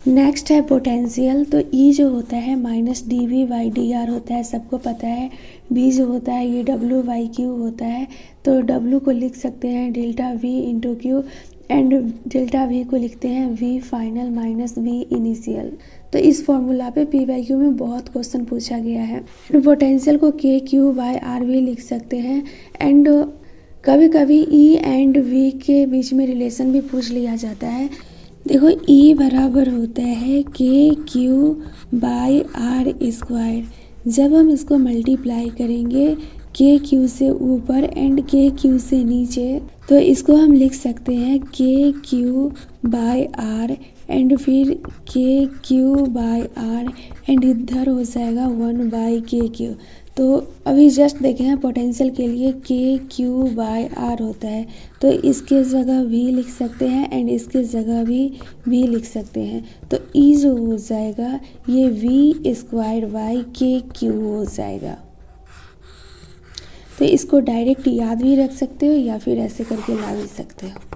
Next है potential. तो ई जो होता है minus D V by D R होता है, सबको पता है। बी जो होता है ये डब्ल्यू बाई क्यू होता है। तो डब्ल्यू को लिख सकते हैं delta V into Q and delta V को लिखते हैं V final minus V initial. तो इस फॉर्मूला पे पी बाई क्यू में बहुत क्वेश्चन पूछा गया है। पोटेंशियल को के क्यू बाई आर वी लिख सकते हैं एंड कभी कभी ई एंड वी के बीच में रिलेशन भी पूछ लिया जाता है। देखो ई बराबर होता है के क्यू बाई आर स्क्वायर। जब हम इसको मल्टीप्लाई करेंगे के क्यू से ऊपर एंड के क्यू से नीचे, तो इसको हम लिख सकते हैं के क्यू बाई आर एंड फिर के क्यू बाई आर एंड इधर हो जाएगा 1 बाई के क्यू। तो अभी जस्ट देखें हैं पोटेंशियल के लिए के क्यू बाई आर होता है, तो इसके जगह भी लिख सकते हैं एंड इसके जगह भी लिख सकते हैं। तो ई जो हो जाएगा ये वी स्क्वायर बाई के क्यू हो जाएगा। तो इसको डायरेक्ट याद भी रख सकते हो या फिर ऐसे करके ला भी सकते हो।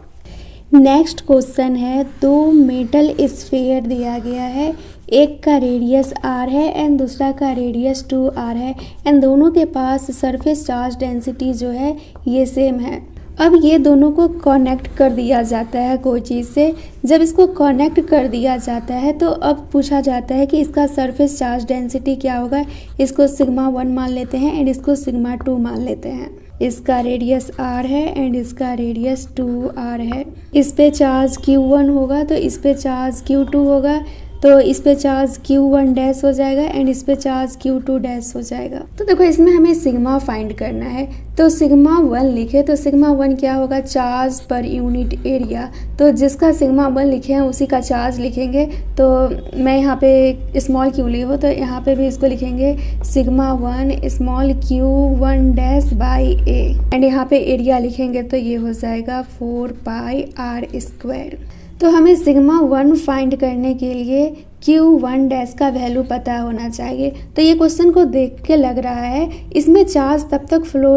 नेक्स्ट क्वेश्चन है, दो मेटल स्फीयर दिया गया है, एक का रेडियस आर है एंड दूसरा का रेडियस 2r है एंड दोनों के पास सरफेस चार्ज डेंसिटी जो है ये सेम है। अब ये दोनों को कनेक्ट कर दिया जाता है कोई चीज़ से। जब इसको कनेक्ट कर दिया जाता है तो अब पूछा जाता है कि इसका सरफेस चार्ज डेंसिटी क्या होगा। इसको सिग्मा 1 मान लेते हैं एंड इसको सिग्मा 2 मान लेते हैं। इसका रेडियस r है एंड इसका रेडियस 2r है। इस पे चार्ज q1 होगा तो इस पे चार्ज q2 होगा, तो इस पे चार्ज q1 डैश हो जाएगा एंड इस पे चार्ज q2 डैश हो जाएगा। तो देखो इसमें हमें सिग्मा फाइंड करना है, तो सिग्मा 1 लिखे तो सिग्मा 1 क्या होगा, चार्ज पर यूनिट एरिया। तो जिसका सिग्मा 1 लिखे हैं उसी का चार्ज लिखेंगे। तो मैं यहाँ पे स्मॉल q ली हूँ तो यहाँ पे भी इसको लिखेंगे sigma 1 small q1 dash by A and यहाँ पे एरिया लिखेंगे तो ये हो जाएगा 4 पाई आर स्क्वायर। तो हमें सिग्मा 1 फाइंड करने के लिए q1 डैश का वैल्यू पता होना चाहिए। तो ये क्वेश्चन को देख के लग रहा है इसमें चार्ज तब तक फ्लो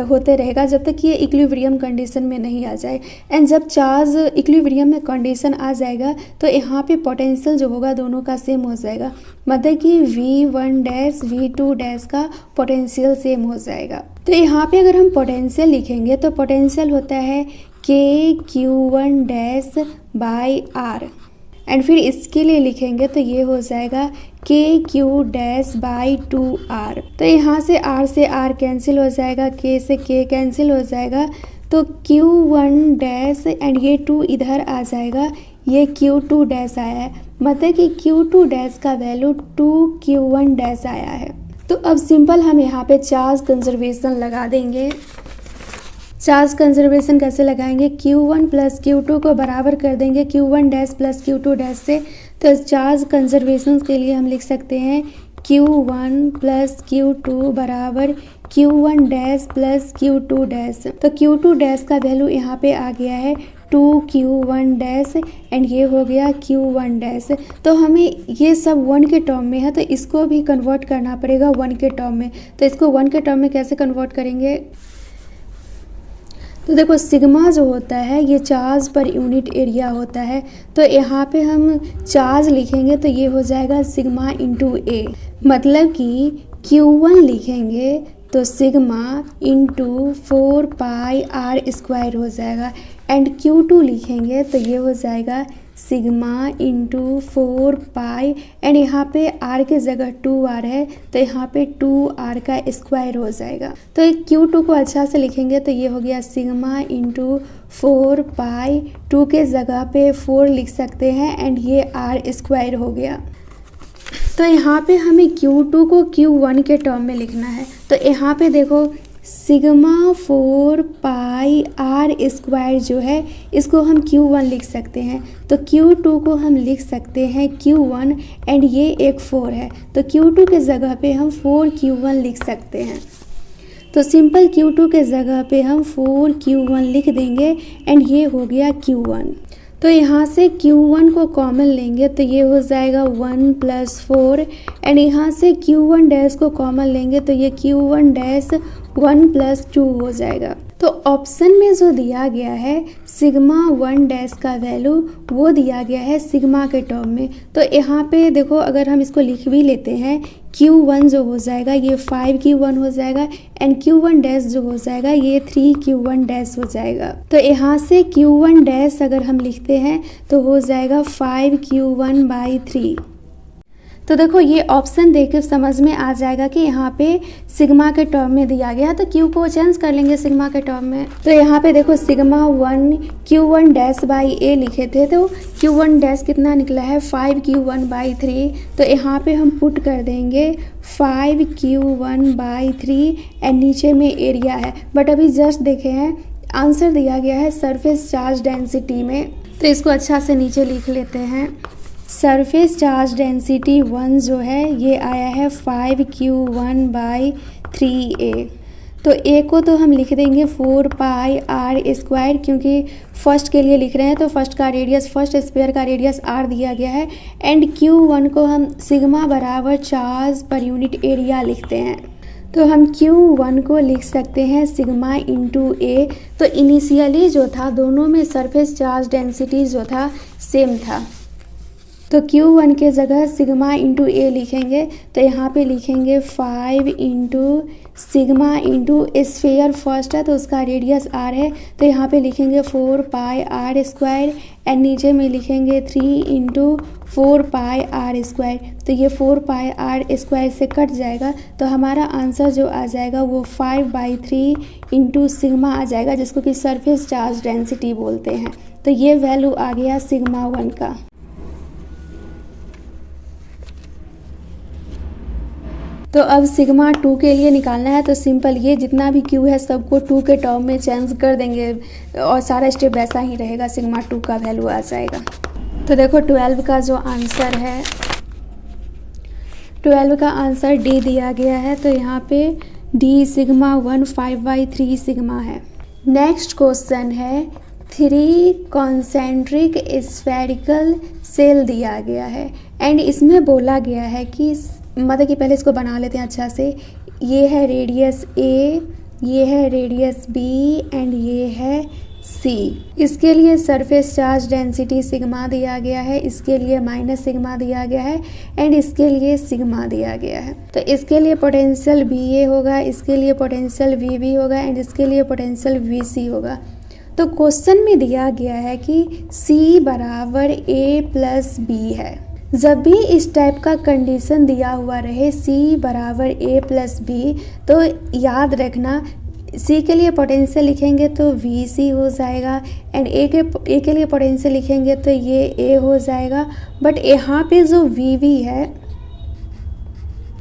होते रहेगा जब तक ये इक्विलिब्रियम कंडीशन में नहीं आ जाए एंड जब चार्ज इक्विलिब्रियम में कंडीशन आ जाएगा तो यहाँ पे पोटेंशियल जो होगा दोनों का सेम हो जाएगा, मतलब कि v1 डैश v2 डैश का पोटेंशियल सेम हो जाएगा। तो यहाँ पे अगर हम पोटेंशियल लिखेंगे तो पोटेंशियल होता है के q1 dash by are and फिर इसके लिए लिखेंगे तो ये हो जाएगा K Q dash by 2r। तो यहाँ से r कैंसिल हो जाएगा, k से k कैंसिल हो जाएगा, तो q1 डैश एंड ये 2 इधर आ जाएगा, ये q2 डैश आया है, मतलब कि q2 डैश का वैल्यू 2q1 डैश आया है। तो अब सिंपल हम यहाँ पे चार्ज कंजर्वेशन लगा देंगे। चार्ज कंजर्वेशन कैसे लगाएंगे, q1 प्लस q2 को बराबर कर देंगे q1 dash plus q2 dash से। तो चार्ज कंजर्वेशन के लिए हम लिख सकते हैं q1 प्लस q2 बराबर q1 dash plus q2 dash. तो q2 डैश का वैल्यू यहाँ पे आ गया है 2q1 डैश एंड ये हो गया q1 डैश। तो हमें ये सब 1 के टर्म में है तो इसको भी कन्वर्ट करना पड़ेगा 1 के टर्म में। तो इसको 1 के टर्म में कैसे कन्वर्ट करेंगे, तो देखो सिग्मा जो होता है ये चार्ज पर यूनिट एरिया होता है। तो यहाँ पे हम चार्ज लिखेंगे तो ये हो जाएगा सिग्मा इंटू ए, मतलब कि q1 लिखेंगे तो sigma into 4 pi R square हो जाएगा एंड q2 लिखेंगे तो ये हो जाएगा सिग्मा इंटू 4 पाई एंड यहाँ पे r के जगह 2r है तो यहाँ पे 2r का स्क्वायर हो जाएगा। तो q2 को अच्छा से लिखेंगे तो ये हो गया सिग्मा इंटू 4 पाई, 2 के जगह पे 4 लिख सकते हैं एंड ये r स्क्वायर हो गया। तो यहाँ पे हमें q2 को q1 के टर्म में लिखना है। तो यहाँ पे देखो सिग्मा 4 पाई आर स्क्वायर जो है इसको हम q1 लिख सकते हैं, तो q2 को हम लिख सकते हैं q1 एंड ये एक 4 है तो q2 के जगह पे हम 4q1 लिख सकते हैं। तो सिंपल q2 के जगह पे हम 4q1 लिख देंगे एंड ये हो गया q1। तो यहाँ से q1 को कॉमन लेंगे तो ये हो जाएगा 1 प्लस 4 एंड यहाँ से q1 डैश को कॉमन लेंगे तो ये q1 डैश 1 प्लस 2 हो जाएगा। तो ऑप्शन में जो दिया गया है सिग्मा 1 डैश का वैल्यू वो दिया गया है सिग्मा के टर्म में। तो यहाँ पे देखो अगर हम इसको लिख भी लेते हैं Q1 जो हो जाएगा ये 5Q1 हो जाएगा एंड Q1 डैश जो हो जाएगा ये 3Q1 डैश हो जाएगा। तो यहाँ से Q1 डैश अगर हम लिखते हैं तो हो जाएगा 5Q1/3। तो देखो ये ऑप्शन देख के समझ में आ जाएगा कि यहाँ पे सिग्मा के टर्म में दिया गया, तो Q को चेंज कर लेंगे सिग्मा के टर्म में। तो यहाँ पे देखो सिग्मा 1 Q1 डैश बाई ए लिखे थे, तो Q1 डैश कितना निकला है 5Q1/3। तो यहाँ पे हम पुट कर देंगे 5Q1/3 एंड नीचे में एरिया है, बट अभी जस्ट देखे हैं आंसर दिया गया है सरफेस चार्ज डेंसिटी में। तो इसको अच्छा से नीचे लिख लेते हैं। सरफेस चार्ज डेंसिटी 1 जो है ये आया है 5Q1/3a। तो a को तो हम लिख देंगे 4πr², क्योंकि फर्स्ट के लिए लिख रहे हैं तो फर्स्ट स्फीयर का रेडियस r दिया गया है। एंड Q1 को हम सिग्मा बराबर चार्ज पर यूनिट एरिया लिखते हैं। तो हम Q1 को लिख सकते हैं सिग्मा इंटू a। तो इनिशियली जो था दोनों में सरफेस चार्ज डेंसिटी जो था सेम था, तो Q1 के जगह सिग्मा इंटू ए लिखेंगे। तो यहाँ पे लिखेंगे 5 into sigma into sphere first है तो उसका रेडियस r है, तो यहाँ पे लिखेंगे 4πr² एंड नीचे में लिखेंगे 3 इंटू 4πr²। तो ये 4πr² से कट जाएगा, तो हमारा आंसर जो आ जाएगा वो 5/3 इंटू सिग्मा आ जाएगा, जिसको कि सरफेस चार्ज डेंसिटी बोलते हैं। तो ये वैल्यू आ गया सिग्मा 1 का। तो अब सिग्मा 2 के लिए निकालना है, तो सिंपल ये जितना भी Q है सबको 2 के टर्म में चेंज कर देंगे और सारा स्टेप वैसा ही रहेगा, सिग्मा 2 का वैल्यू आ जाएगा। तो देखो 12 का जो आंसर है, 12 का आंसर D दिया गया है, तो यहाँ पे D सिग्मा 1 5/3 सिग्मा है। नेक्स्ट क्वेश्चन है 3 कॉन्सेंट्रिक स्फेरिकल सेल दिया गया है एंड इसमें बोला गया है कि मतलब कि पहले इसको बना लेते हैं अच्छा से। ये है रेडियस A, ये है रेडियस B एंड ये है C। इसके लिए सरफेस चार्ज डेंसिटी सिग्मा दिया गया है, इसके लिए माइनस सिग्मा दिया गया है एंड इसके लिए सिग्मा दिया गया है। तो इसके लिए पोटेंशियल BA होगा, इसके लिए पोटेंशियल VB होगा एंड इसके लिए पोटेंशियल VC होगा। तो क्वेश्चन में दिया गया है कि C बराबर A+B है। जब भी इस टाइप का कंडीशन दिया हुआ रहे C बराबर A+B, तो याद रखना C के लिए पोटेंशियल लिखेंगे तो VC हो जाएगा एंड A के लिए पोटेंशियल लिखेंगे तो ये A हो जाएगा। बट यहाँ पे जो VB है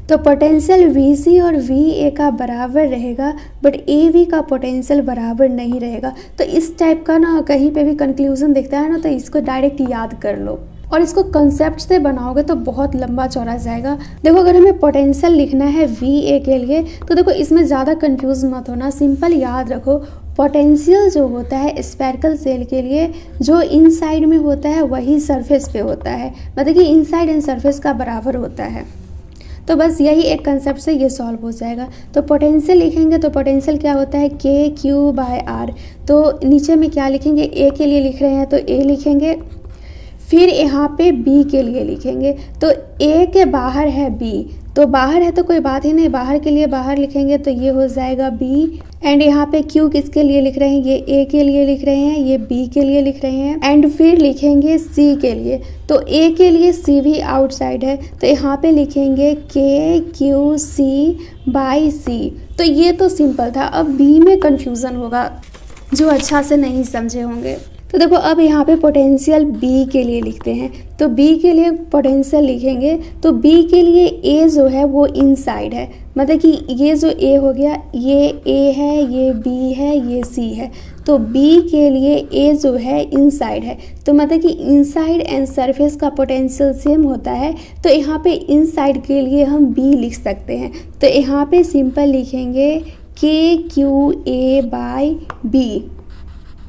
तो पोटेंशियल VC और VA का बराबर रहेगा, बट AV का पोटेंशियल बराबर नहीं रहेगा। तो इस टाइप का ना कहीं पे भी कंक्लूजन दिखता है ना, तो इसको डायरेक्ट याद कर लो और इसको कंसेप्ट से बनाओगे तो बहुत लंबा चौड़ा जाएगा। देखो अगर हमें पोटेंशियल लिखना है VA के लिए, तो देखो इसमें ज़्यादा कंफ्यूज मत होना, सिंपल याद रखो पोटेंशियल जो होता है स्फेरिकल सेल के लिए जो इनसाइड में होता है वही सरफेस पे होता है, मतलब कि इनसाइड एंड सरफेस का बराबर होता है। तो बस यही एक कंसेप्ट से ये सॉल्व हो जाएगा। तो पोटेंशियल लिखेंगे तो पोटेंशियल क्या होता है KQ/R। तो नीचे में क्या लिखेंगे, A के लिए लिख रहे हैं तो A लिखेंगे, फिर यहाँ पे B के लिए लिखेंगे। तो A के बाहर है B, तो बाहर है तो कोई बात ही नहीं, बाहर के लिए बाहर लिखेंगे तो ये हो जाएगा B एंड यहाँ पे Q किसके लिए लिख रहे हैं, ये A के लिए लिख रहे हैं, ये B के लिए लिख रहे हैं एंड फिर लिखेंगे C के लिए। तो A के लिए C भी आउटसाइड है, तो यहाँ पे लिखेंगे KQC/C। तो ये तो सिंपल था। अब B में कन्फ्यूज़न होगा जो अच्छा से नहीं समझे होंगे। तो देखो अब यहाँ पे पोटेंशियल B के लिए लिखते हैं, तो B के लिए पोटेंशियल लिखेंगे तो B के लिए A जो है वो इनसाइड है, मतलब कि ये जो A हो गया ये A है, ये B है, ये C है। तो B के लिए A जो है इनसाइड है, तो मतलब कि इनसाइड एंड सरफेस का पोटेंशियल सेम होता है। तो यहाँ पे इनसाइड के लिए हम B लिख सकते हैं, तो यहाँ पे सिंपल लिखेंगे KQA/B।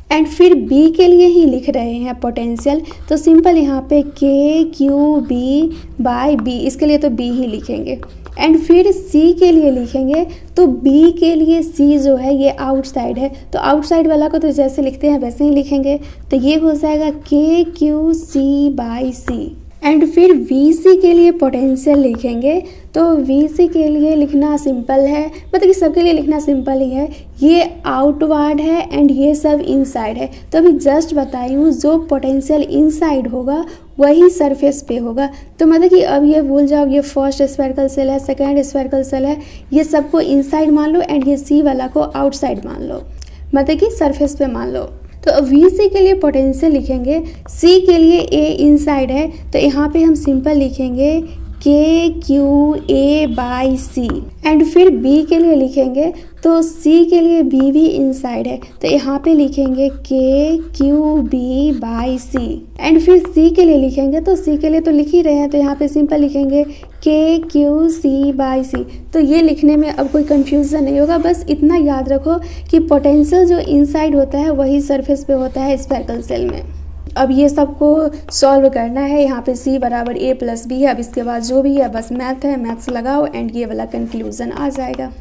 एंड फिर बी के लिए ही लिख रहे हैं पोटेंशियल, तो सिंपल यहाँ पे के क्यू बी बाय बी, इसके लिए तो बी ही लिखेंगे। एंड फिर सी के लिए लिखेंगे तो बी के लिए सी जो है ये आउटसाइड है, तो आउटसाइड वाला को तो जैसे लिखते हैं वैसे ही लिखेंगे, तो ये हो जाएगा K Q C by C. And फिर वी सी के लिए पोटेंशियल लिखेंगे, तो वी सी के लिए लिखना सिंपल है, मतलब कि सबके लिए लिखना सिंपल ही है, ये आउटवर्ड है एंड ये सब इनसाइड है। तो अभी जस्ट बताई हूँ जो पोटेंशियल इनसाइड होगा वही सरफेस पे होगा, तो मतलब कि अब ये भूल जाओ ये फर्स्ट स्फेरिकल सेल है, सेकेंड स्फेरिकल सेल है, ये सबको इनसाइड मान लो एंड ये सी वाला को आउटसाइड मान लो, मतलब कि सरफेस पे मान लो। तो वी सी के लिए पोटेंशियल लिखेंगे, सी के लिए ए इनसाइड है, तो यहाँ पे हम सिंपल लिखेंगे K Q A by C. And फिर बी के लिए लिखेंगे तो सी के लिए बी भी इनसाइड है, तो यहाँ पे लिखेंगे K Q B by C. And फिर सी के लिए लिखेंगे, तो सी के लिए तो लिख ही रहे हैं, तो यहाँ पे सिंपल लिखेंगे के क्यू सी बाई सी। तो ये लिखने में अब कोई कंफ्यूजन नहीं होगा, बस इतना याद रखो कि पोटेंशियल जो इनसाइड होता है वही सरफेस पे होता है स्फेरिकल सेल में। अब ये सबको सॉल्व करना है, यहाँ पे c बराबर a प्लस बी है, अब इसके बाद जो भी है बस मैथ है, मैथ्स लगाओ एंड ये वाला कंक्लूजन आ जाएगा।